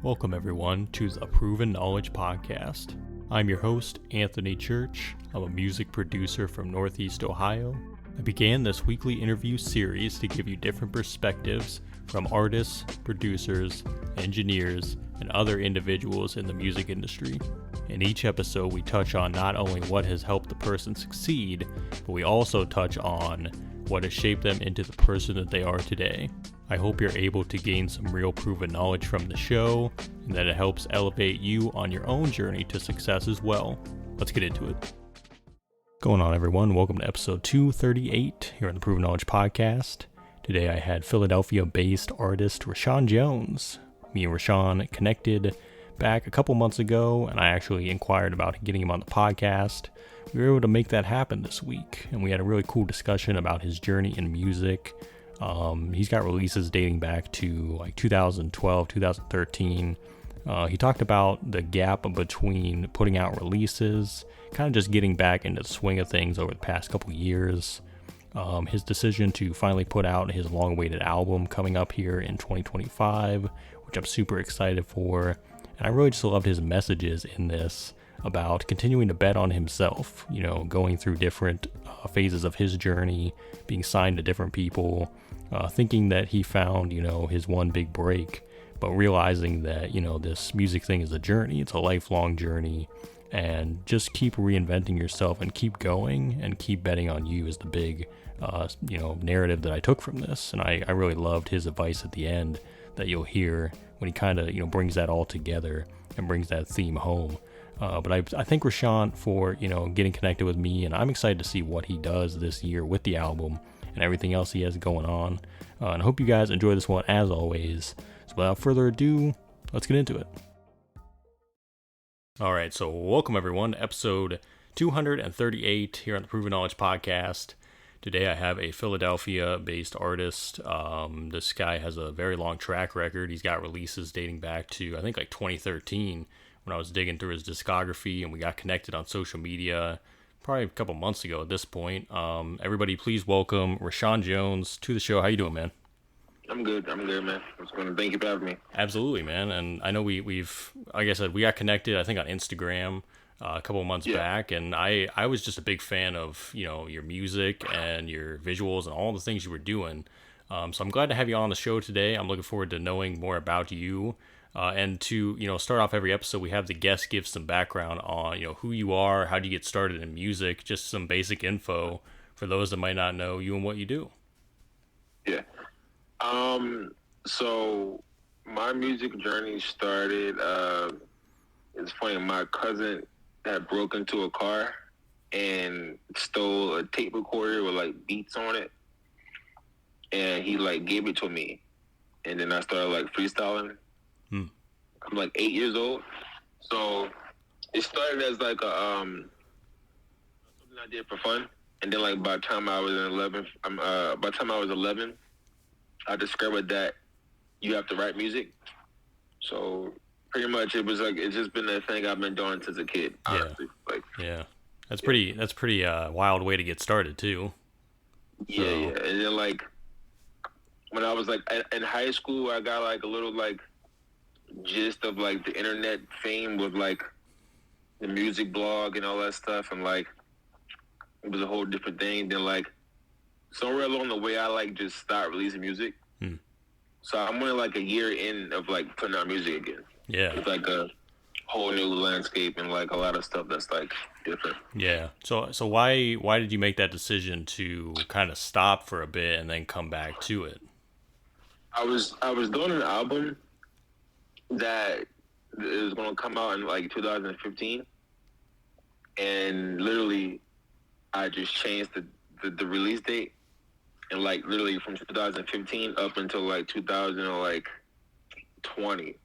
Welcome everyone to the Proven Knowledge Podcast. I'm your host, Anthony Church. I'm a music producer from Northeast Ohio. I began this weekly interview series to give you different perspectives from artists, producers, engineers, and other individuals in the music industry. In each episode, we touch on not only what has helped the person succeed, but we also touch on what has shaped them into the person that they are today. I hope you're able to gain some real proven knowledge from the show, and that it helps elevate you on your own journey to success as well. Let's get into it. Going on, everyone. Welcome to episode 238 here on the Proven Knowledge Podcast. Today I had Philadelphia-based artist Ryshon Jones. Me and Ryshon connected back a couple months ago, and I actually inquired about getting him on the podcast. We were able to make that happen this week, and we had a really cool discussion about his journey in music. He's got releases dating back to like 2012, 2013. He talked about the gap between putting out releases, kind of just getting back into the swing of things over the past couple years. His decision to finally put out his long-awaited album coming up here in 2025, which I'm super excited for. And I really just loved his messages in this about continuing to bet on himself, you know, going through different phases of his journey, being signed to different people, thinking that he found, you know, his one big break, but realizing that, you know, this music thing is a journey, it's a lifelong journey, and just keep reinventing yourself and keep going and keep betting on you is the big, narrative that I took from this. And I really loved his advice at the end that you'll hear when he kind of, you know, brings that all together and brings that theme home. But I thank Ryshon for, you know, getting connected with me, and I'm excited to see what he does this year with the album and everything else he has going on. And I hope you guys enjoy this one as always. So without further ado, let's get into it. All right, so welcome everyone to episode 238 here on the Proven Knowledge Podcast. Today I have a Philadelphia-based artist. This guy has a very long track record. He's got releases dating back to, I think, like 2013 when I was digging through his discography, and we got connected on social media probably a couple months ago at this point. Everybody, please welcome Ryshon Jones to the show. How you doing, man? I'm good, man. What's going on? Thank you for having me. Absolutely, man. And I know we've, like I said, we got connected, I think, on Instagram a couple of months back, and I was just a big fan of, you know, your music and your visuals and all the things you were doing. So I'm glad to have you on the show today. I'm looking forward to knowing more about you. And to, you know, start off every episode, we have the guest give some background on, you know, who you are, how do you get started in music, just some basic info for those that might not know you and what you do. Yeah. So my music journey started, it's funny, my cousin had broke into a car and stole a tape recorder with like beats on it. And he like gave it to me. And then I started like freestyling. I'm like 8 years old. So it started as like a, something I did for fun. And then like by the time I was 11, I discovered that you have to write music. So pretty much it's just been a thing I've been doing since a kid, honestly. That's pretty wild way to get started too. Yeah. And then like when I was like in high school, I got like a little like gist of like the internet fame with like the music blog and all that stuff, and like it was a whole different thing. Then like somewhere along the way, I like just stopped releasing music. So I'm only like a year in of like putting out music again. Yeah, it's like a whole new landscape and like a lot of stuff that's like different. Yeah. So why did you make that decision to kind of stop for a bit and then come back to it? I was doing an album that is going to come out in like 2015, and literally I just changed the release date, and like literally from 2015 up until like 2020,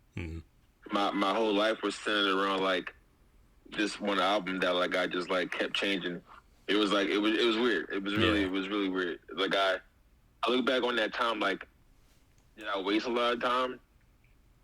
my whole life was centered around like this one album that like I just like kept changing. It was like it was weird. It was really weird. Like I look back on that time like, did I waste a lot of time?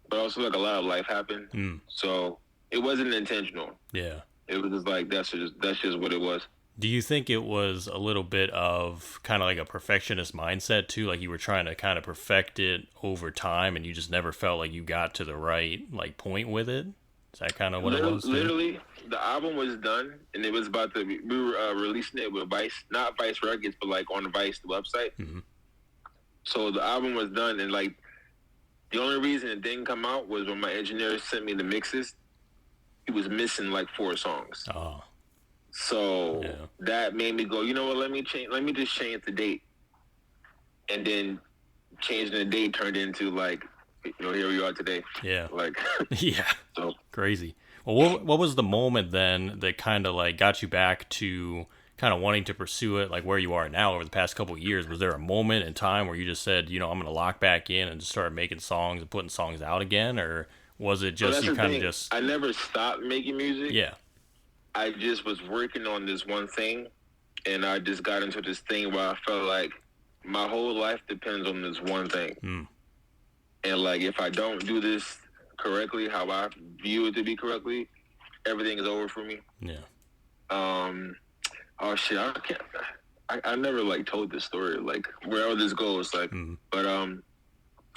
But also like a lot of life happened. So it wasn't intentional. Yeah. It was just like that's just what it was. Do you think it was a little bit of kind of like a perfectionist mindset too? Like you were trying to kind of perfect it over time and you just never felt like you got to the right like point with it? Is that kind of what it was too? Literally, the album was done and it was about to we were releasing it with Vice, not Vice Records, but like on the Vice website. Mm-hmm. So the album was done, and like the only reason it didn't come out was when my engineer sent me the mixes. He was missing like 4 songs. Oh. So that made me go, you know what? Let me just change the date, and then changing the date turned into like, here we are today. Yeah. Like. Yeah. So crazy. Well, what was the moment then that kind of like got you back to kind of wanting to pursue it, like where you are now over the past couple of years? Was there a moment in time where you just said, I'm going to lock back in and just start making songs and putting songs out again, or was it just you kind of just? I never stopped making music. Yeah. I just was working on this one thing, and I just got into this thing where I felt like my whole life depends on this one thing. Mm. And like, if I don't do this correctly, how I view it to be correctly, everything is over for me. Yeah. Oh shit, I never like told this story, like wherever this goes, like, but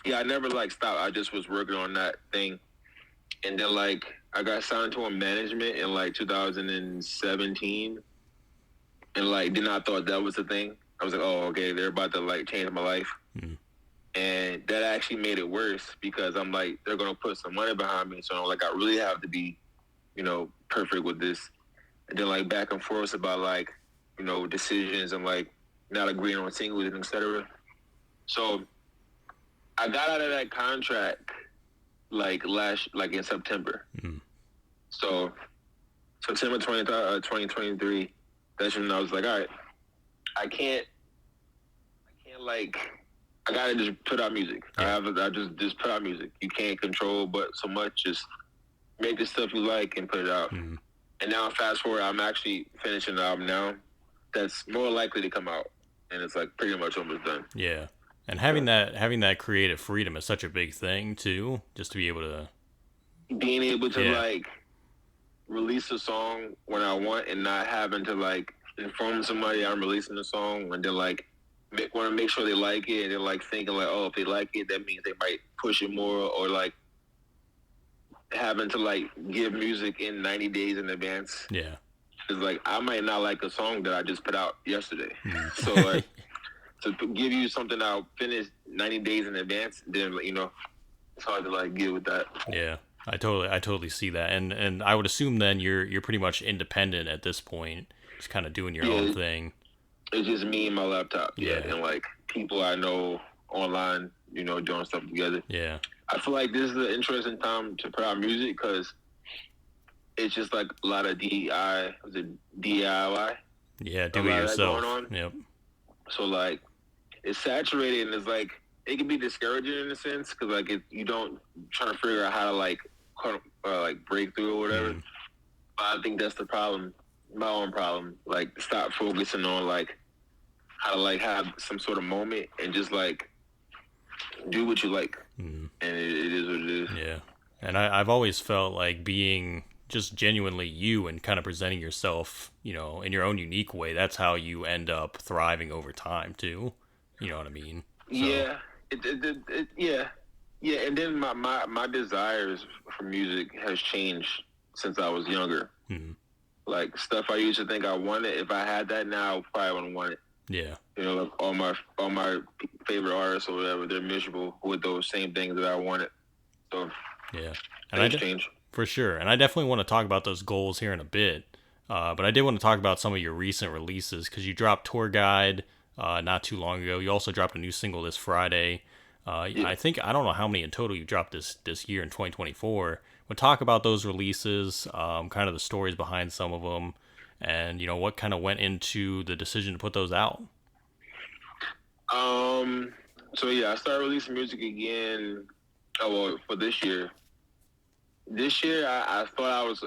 yeah, I never like stopped. I just was working on that thing, and then like I got signed to a management in like 2017, and like then I thought that was the thing. I was like, oh, okay, they're about to like change my life. And that actually made it worse because I'm like, they're gonna put some money behind me, so I'm like, I really have to be, perfect with this. And then like back and forth about like, decisions and like not agreeing on singles and etc. So I got out of that contract like in September. So September 2023, that's when I was like, all right, I can't like, I gotta just put out music. I just put out music. You can't control but so much. Just make the stuff you like and put it out. And now fast forward, I'm actually finishing the album now. That's more likely to come out, and it's like pretty much almost done. Yeah, and having that creative freedom is such a big thing too. Just to be able to like release a song when I want, and not having to like inform somebody I'm releasing the song, and then like want to make sure they like it, and they're like thinking like, oh, if they like it, that means they might push it more, or like having to like give music in 90 days in advance. Yeah. It's like, I might not like a song that I just put out yesterday. So like, to give you something I'll finish 90 days in advance, then, it's hard to like get with that. Yeah, I totally see that. And I would assume then you're pretty much independent at this point, just kind of doing your own thing. It's just me and my laptop. Yeah. And like people I know online, doing stuff together. Yeah. I feel like this is an interesting time to put out music because it's just like a lot of DIY. Yeah, do it yourself. Going on. Yep. So like, it's saturated, and it's like it can be discouraging in a sense because like you don't try to figure out how to like break through or whatever. But I think that's the problem, my own problem. Like, stop focusing on like how to like have some sort of moment and just like do what you like, and it is what it is. Yeah, and I've always felt like being just genuinely you and kind of presenting yourself, in your own unique way. That's how you end up thriving over time too. You know what I mean? So. Yeah. Yeah. And then my desires for music has changed since I was younger. Like stuff I used to think I wanted, if I had that now, I probably wouldn't want it. Yeah. Like all my favorite artists or whatever, they're miserable with those same things that I wanted. So yeah, and change. For sure. And I definitely want to talk about those goals here in a bit. But I did want to talk about some of your recent releases because you dropped Tour Guide not too long ago. You also dropped a new single this Friday. I think, I don't know how many in total you dropped this year in 2024. But talk about those releases, kind of the stories behind some of them, and, what kind of went into the decision to put those out. So yeah, I started releasing music again. For this year. This year, I thought I was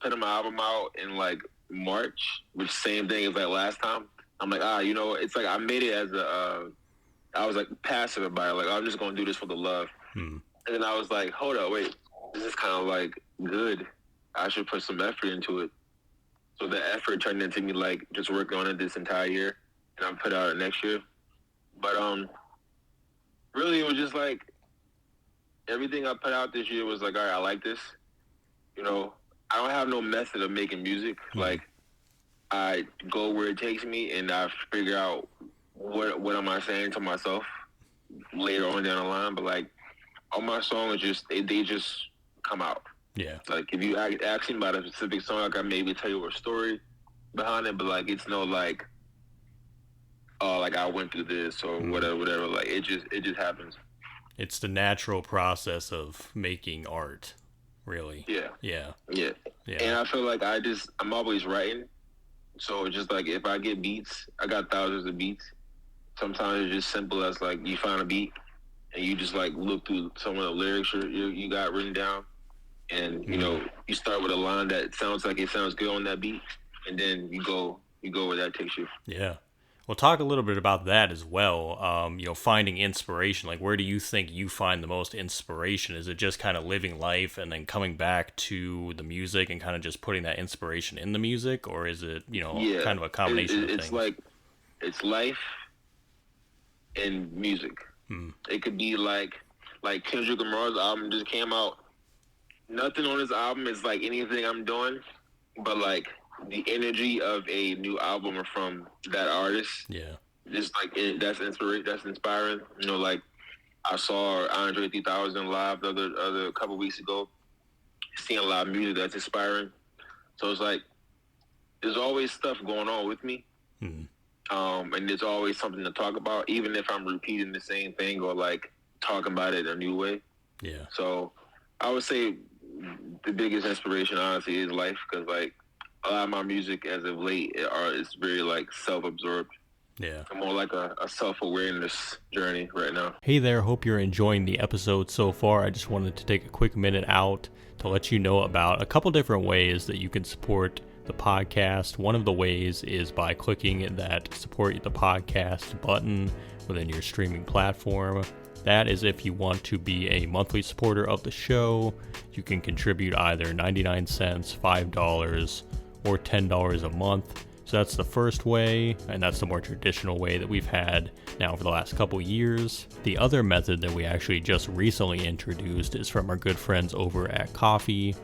putting my album out in like March, which same thing as like last time. I'm like, it's like I made it as I was like passive about it. Like, I'm just gonna do this for the love. And then I was like, hold up, wait, this is kind of like good. I should put some effort into it. So the effort turned into me like just working on it this entire year, and I put out it next year. But really, it was just like everything I put out this year was like, all right, I like this. You know, I don't have no method of making music. Like, I go where it takes me, and I figure out what am I saying to myself later on down the line. But like, all my songs they just come out. Yeah. Like, if you ask me about a specific song, like I maybe tell you a story behind it, but like it's no like, oh, like I went through this or whatever. Like it just happens. It's the natural process of making art, really. Yeah. Yeah. Yeah. Yeah. And I feel like I'm always writing. So it's just like if I get beats, I got thousands of beats. Sometimes it's just simple as like you find a beat and you just like look through some of the lyrics you got written down, and you know you start with a line that sounds like it sounds good on that beat, and then you go where that takes you. Yeah. Well, talk a little bit about that as well. You know, finding inspiration. Like, where do you think you find the most inspiration? Is it just kind of living life and then coming back to the music and kind of just putting that inspiration in the music, or is it, you know, kind of a combination of it's things? like it's life and music. It could be like Kendrick Lamar's album just came out. Nothing on his album is like anything I'm doing, but like the energy of a new album from that artist. Yeah. Just like that's inspiring. You know, like I saw Andre 3000 live the other couple weeks ago. Seeing a lot of music that's inspiring. So it's like there's always stuff going on with me. And there's always something to talk about, even if I'm repeating the same thing or like talking about it a new way. Yeah. So I would say the biggest inspiration, honestly, is life, because like a lot of my music as of late is very like self-absorbed. Yeah. I'm more like a self-awareness journey right now. Hey there, hope you're enjoying the episode so far. I just wanted to take a quick minute out to let you know about a couple different ways that you can support the podcast. One of the ways is by clicking that support the podcast button within your streaming platform. That is if you want to be a monthly supporter of the show. You can contribute either 99 cents, $5, or $10 a month. So that's the first way, and that's the more traditional way that we've had now for the last couple years. The other method that we actually just recently introduced is from our good friends over at Ko-fi.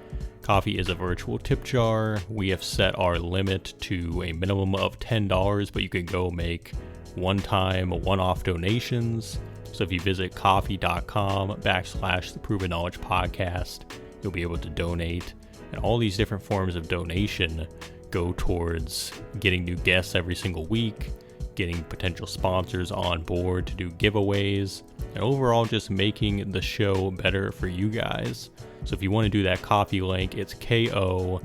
Ko-fi is a virtual tip jar. We have set our limit to a minimum of $10, but you can go make one-time, one-off donations. So if you visit ko-fi.com/the Proven Knowledge Podcast, you'll be able to donate. And all these different forms of donation go towards getting new guests every single week, getting potential sponsors on board to do giveaways, and overall just making the show better for you guys. So if you want to do that Ko-fi link, it's ko-fi.com/the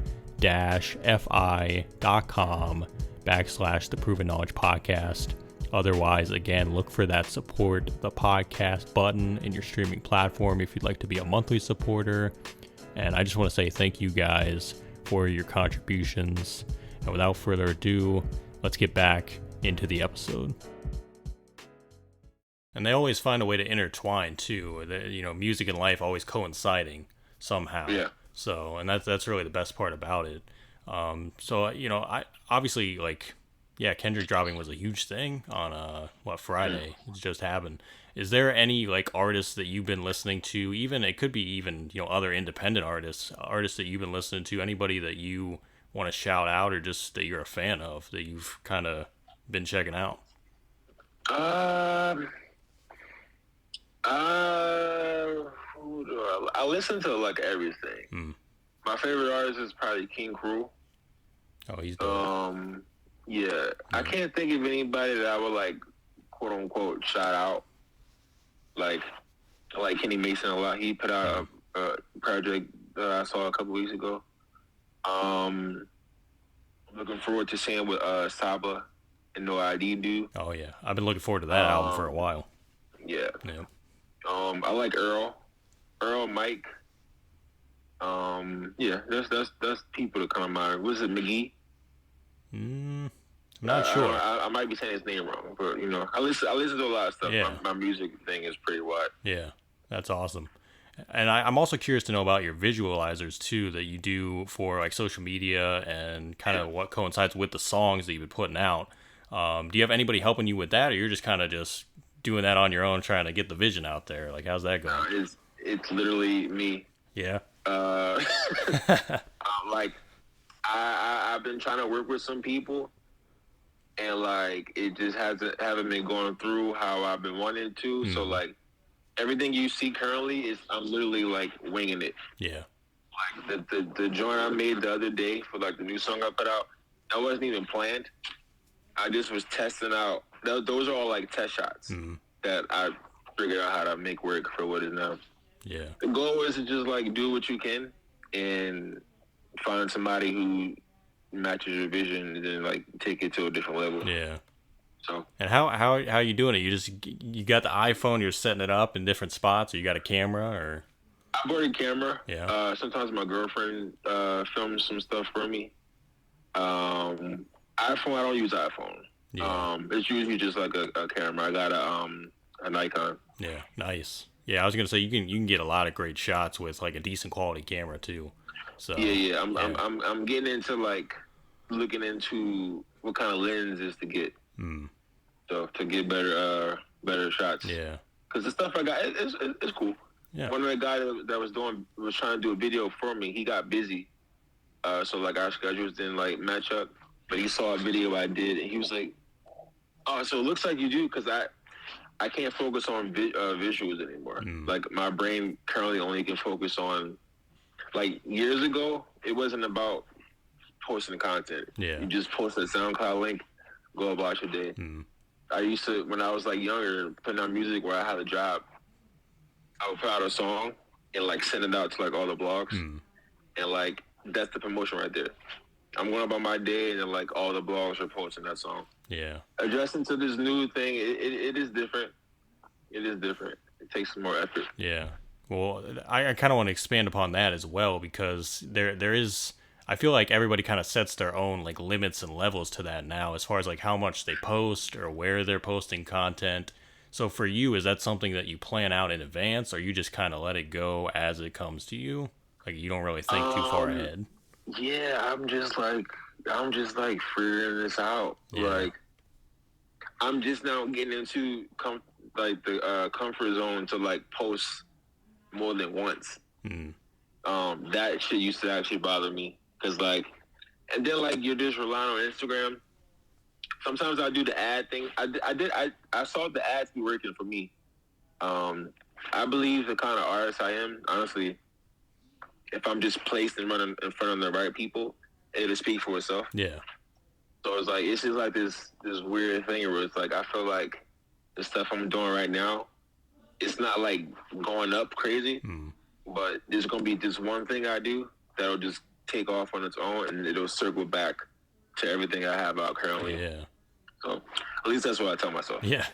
Proven Knowledge Podcast. Otherwise, again, look for that support the podcast button in your streaming platform if you'd like to be a monthly supporter. And I just want to say thank you guys for your contributions. And without further ado, let's get back into the episode. And they always find a way to intertwine too. You know, music and life always coinciding somehow. Yeah. So, and that's really the best part about it. So you know, I obviously like, yeah, Kendrick dropping was a huge thing on Friday. It just happened. Is there any like artists that you've been listening to? Even it could be even, you know, other independent artists that you've been listening to. Anybody that you want to shout out, or just that you're a fan of that you've kind of been checking out? I listen to like everything. My favorite artist is probably King Cruel. Oh, he's dope. Yeah, I can't think of anybody that I would like, quote unquote, shout out. Like Kenny Mason a lot. He put out a project that I saw a couple weeks ago. Looking forward to seeing what Saba and No ID do. Oh yeah, I've been looking forward to that album for a while. Yeah. Yeah. I like Earl, Mike. Yeah, that's people that come to mind. Was it McGee? I'm not sure. I might be saying his name wrong, but you know, I listen to a lot of stuff. Yeah. My music thing is pretty wide. Yeah, that's awesome. And I'm also curious to know about your visualizers too that you do for like social media and kind of what coincides with the songs that you've been putting out. Do you have anybody helping you with that, or you're just kind of just doing that on your own, trying to get the vision out there? Like, how's that going? It's literally me. Yeah. Like I've been trying to work with some people, and like it just haven't been going through how I've been wanting to. So like everything you see currently is I'm literally like winging it. Yeah. Like the joint I made the other day for like the new song I put out, that wasn't even planned. I just was testing out. Those are all like test shots that I figured out how to make work for what it is now. Yeah. The goal is to just like do what you can and find somebody who matches your vision and then like take it to a different level. Yeah. So. And how are you doing it? You got the iPhone, you're setting it up in different spots, or you got a camera, or? I bought a camera. Yeah. Sometimes my girlfriend films some stuff for me. iPhone, I don't use iPhone. Yeah. It's usually just like a camera. I got a Nikon. Yeah, nice. Yeah, I was gonna say you can get a lot of great shots with like a decent quality camera too. So yeah. I'm getting into like looking into what kind of lenses to get. So to get better shots. Yeah. Because the stuff I got it's cool. Yeah. One of the guys that was trying to do a video for me. He got busy. So like our schedules didn't like match up. But he saw a video I did and he was like, "Oh, so it looks like you do," because I can't focus on visuals anymore. Like my brain currently only can focus on, like years ago, it wasn't about posting content. Yeah. You just post a SoundCloud link, go about your day. I used to, when I was like younger, putting out music where I had a job, I would put out a song and like send it out to like all the blogs. And like, that's the promotion right there. I'm going about my day and then like all the blogs are posting that song. Yeah. Adjusting to this new thing, it is different. It is different. It takes some more effort. Yeah. Well, I kind of want to expand upon that as well, because there is, I feel like everybody kind of sets their own like limits and levels to that now, as far as like how much they post or where they're posting content. So for you, is that something that you plan out in advance, or you just kind of let it go as it comes to you? Like you don't really think too far ahead? Yeah, I'm just like figuring this out. Yeah. Like I'm just now getting into the comfort zone to like post more than once. That shit used to actually bother me because like, and then like you're just relying on Instagram. Sometimes I do the ad thing. I saw the ads be working for me. I believe the kind of artist I am, honestly, if I'm just placed in front of the right people, it'll speak for itself. Yeah. So it's like it's just like this weird thing where it's like I feel like the stuff I'm doing right now, it's not like going up crazy, but there's gonna be this one thing I do that'll just take off on its own, and it'll circle back to everything I have out currently. Yeah. So at least that's what I tell myself. Yeah.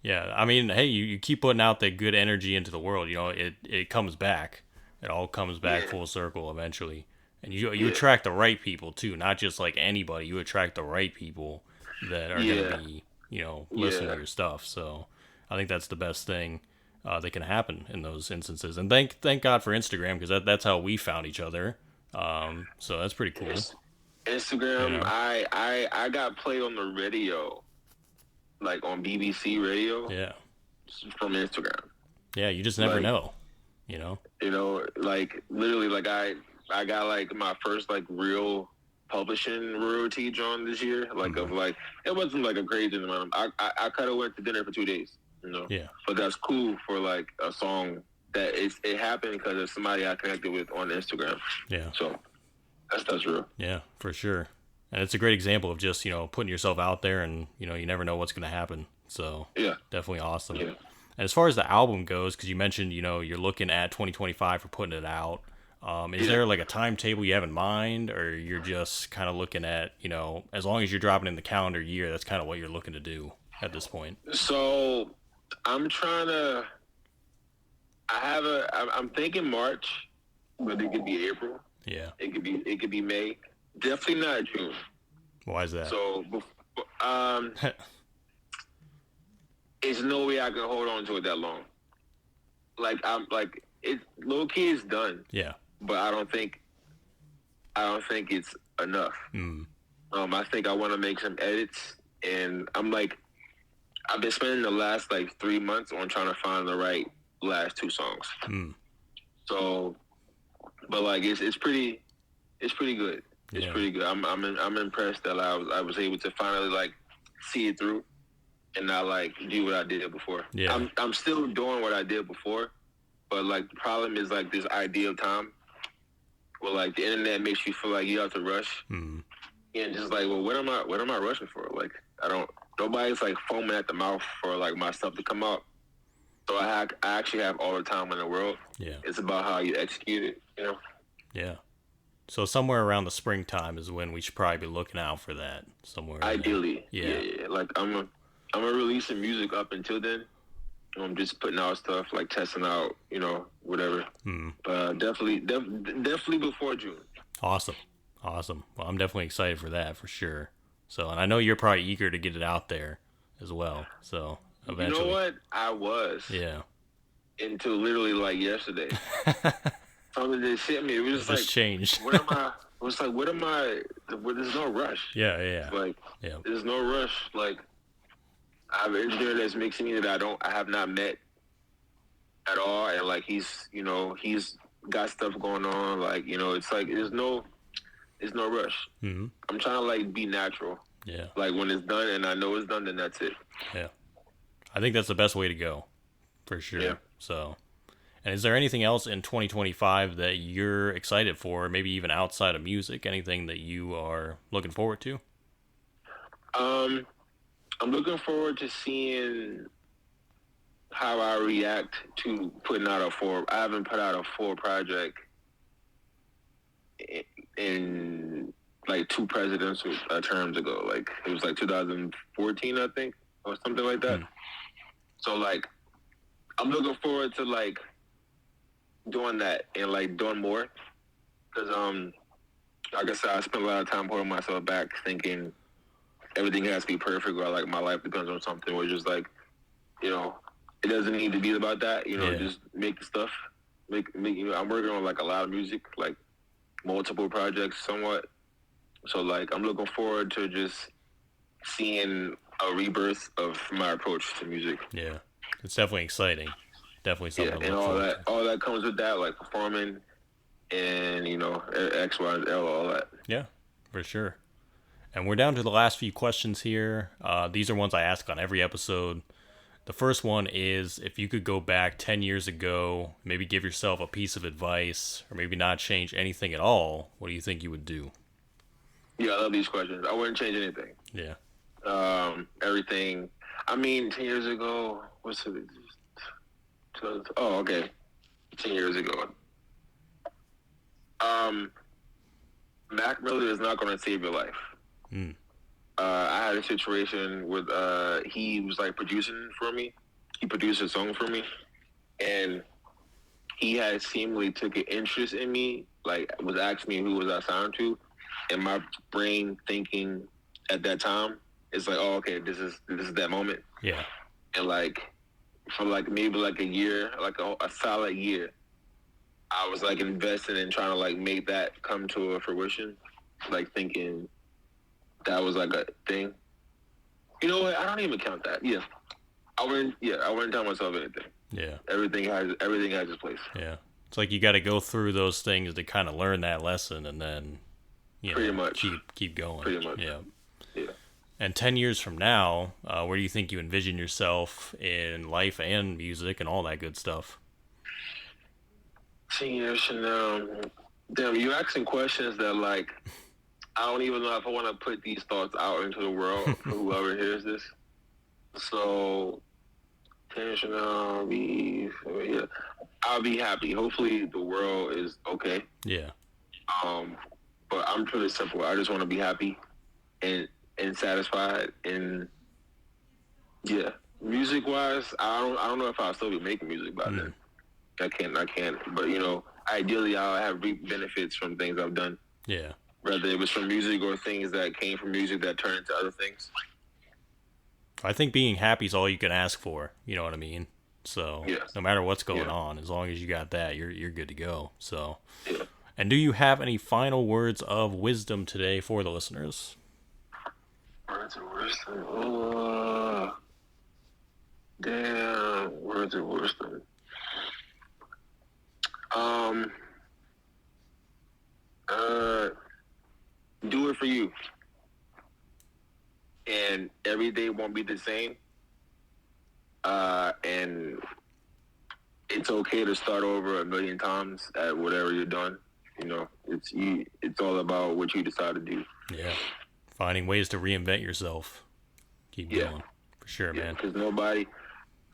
Yeah. I mean, hey, you keep putting out that good energy into the world, you know, it comes back. It all comes back full circle eventually. And you attract the right people too, not just like anybody. You attract the right people that are going to be, you know, listening to your stuff. So I think that's the best thing that can happen in those instances. And thank God for Instagram, because that's how we found each other. So that's pretty cool. Instagram, You know? I got played on the radio, like on BBC radio. Yeah. From Instagram. Yeah, you just never know. You know, like literally, like I got like my first like real publishing royalty drawn this year. Like of like it wasn't like a crazy amount. I kind of went to dinner for 2 days. You know, but that's cool for like a song that it happened because of somebody I connected with on Instagram. Yeah, so that's real. Yeah, for sure. And it's a great example of just, you know, putting yourself out there, and you know, you never know what's going to happen. So yeah, definitely awesome. Yeah. And as far as the album goes, because you mentioned, you know, you're looking at 2025 for putting it out. Is there like a timetable you have in mind, or you're just kind of looking at, you know, as long as you're dropping in the calendar year, that's kind of what you're looking to do at this point? So I'm trying to. I'm thinking March, but it could be April. Yeah. It could be May. Definitely not June. Why is that? So, there's no way I can hold on to it that long. Like it low key is done. Yeah. But I don't think it's enough. I think I want to make some edits, and I've been spending the last 3 months on trying to find the right last 2 songs. So, but it's pretty good. It's pretty good. I'm impressed that I was able to finally see it through and not do what I did before. Yeah. I'm still doing what I did before, but the problem is this idea of time. Well, the internet makes you feel like you have to rush, and just well, what am I rushing for? Nobody's foaming at the mouth for my stuff to come out. So I actually have all the time in the world. Yeah. It's about how you execute it, Yeah. So somewhere around the springtime is when we should probably be looking out for that. Somewhere. Ideally. Yeah. I'm gonna release some music up until then. I'm just putting out stuff, testing out, whatever. But definitely before June. Awesome. Well, I'm definitely excited for that, for sure. So, and I know you're probably eager to get it out there as well. So, eventually. You know what? I was. Yeah. Until literally yesterday. Something just hit me. It was just changed. What am I? It was what am I? There's no rush. Yeah. There's no rush. I have an engineer that's mixing me that I have not met at all, and he's got stuff going on. It's there's no rush. I'm trying to be natural. Yeah. When it's done and I know it's done, then that's it. Yeah. I think that's the best way to go, for sure. Yeah. So, and is there anything else in 2025 that you're excited for, maybe even outside of music? Anything that you are looking forward to? I'm looking forward to seeing how I react to putting out I haven't put out a full project in 2 presidential terms ago. It was 2014, I think, or something like that. So I'm looking forward to doing that and doing more, because like I said, I spent a lot of time holding myself back, thinking everything has to be perfect, or my life depends on something, or just it doesn't need to be about that. Just make the stuff. Make. I'm working on a lot of music, multiple projects, somewhat. So I'm looking forward to just seeing a rebirth of my approach to music. Yeah, it's definitely exciting. Definitely something. Yeah, and all that comes with that, performing, and X, Y, and L, all that. Yeah, for sure. And we're down to the last few questions here. These are ones I ask on every episode. The first one is, if you could go back 10 years ago, maybe give yourself a piece of advice, or maybe not change anything at all, what do you think you would do? Yeah, I love these questions. I wouldn't change anything. Yeah. Everything. 10 years ago, what's it? Oh, okay. 10 years ago. Mac Miller is not going to save your life. I had a situation with he was producing for me. He produced a song for me, and he had seemingly took an interest in me. Was asking me who was I signed to, and my brain thinking at that time is oh, okay, this is that moment. Yeah. And for maybe a year, a solid year, I was investing in trying to make that come to a fruition, thinking that was a thing. You know what? I don't even count that. Yeah. I wouldn't tell myself anything. Yeah. Everything has its place. Yeah. It's you got to go through those things to kind of learn that lesson, and then pretty much keep going. Pretty much. Yeah. Yeah. And 10 years from now, where do you think you envision yourself in life and music and all that good stuff? 10 years from now, damn, you're asking questions that I don't even know if I want to put these thoughts out into the world for whoever hears this. So, 10 years from now, I'll be happy. Hopefully, the world is okay. Yeah. But I'm pretty simple. I just want to be happy and satisfied. And yeah, music wise, I don't know if I'll still be making music by then. I can't. But ideally, I'll have reaped benefits from things I've done. Yeah. Whether it was from music or things that came from music that turned into other things. I think being happy is all you can ask for. You know what I mean? So Yeah. no matter what's going on, as long as you got that, you're good to go. So. Yeah. And do you have any final words of wisdom today for the listeners? Words of wisdom. Damn. Words of wisdom. Do it for you. And every day won't be the same. And it's okay to start over a million times at whatever you're doing. You know, it's all about what you decide to do. Yeah. Finding ways to reinvent yourself. Keep going. For sure, man. Because nobody's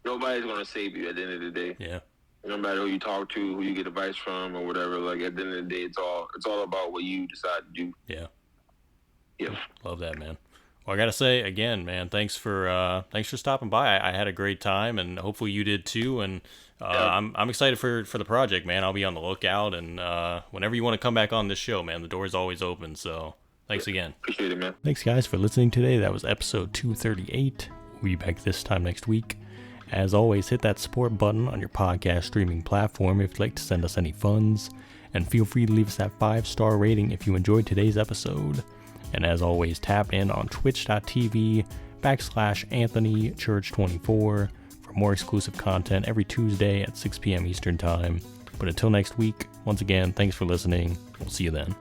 going to save you at the end of the day. Yeah. No matter who you talk to, who you get advice from, or whatever. Like at the end of the day, it's all about what you decide to do. Yeah. Yeah. Love that, man. Well, I gotta say again, man, thanks for stopping by. I had a great time, and hopefully you did too. And I'm excited for the project, man. I'll be on the lookout, and whenever you want to come back on this show, man, the door's always open. So thanks again. Appreciate it, man. Thanks, guys, for listening today. That was episode 238. We'll be back this time next week. As always, hit that support button on your podcast streaming platform if you'd like to send us any funds, and feel free to leave us that 5-star rating if you enjoyed today's episode. And as always, tap in on twitch.tv/AnthonyChurch24 for more exclusive content every Tuesday at 6 p.m. Eastern Time. But until next week, once again, thanks for listening. We'll see you then.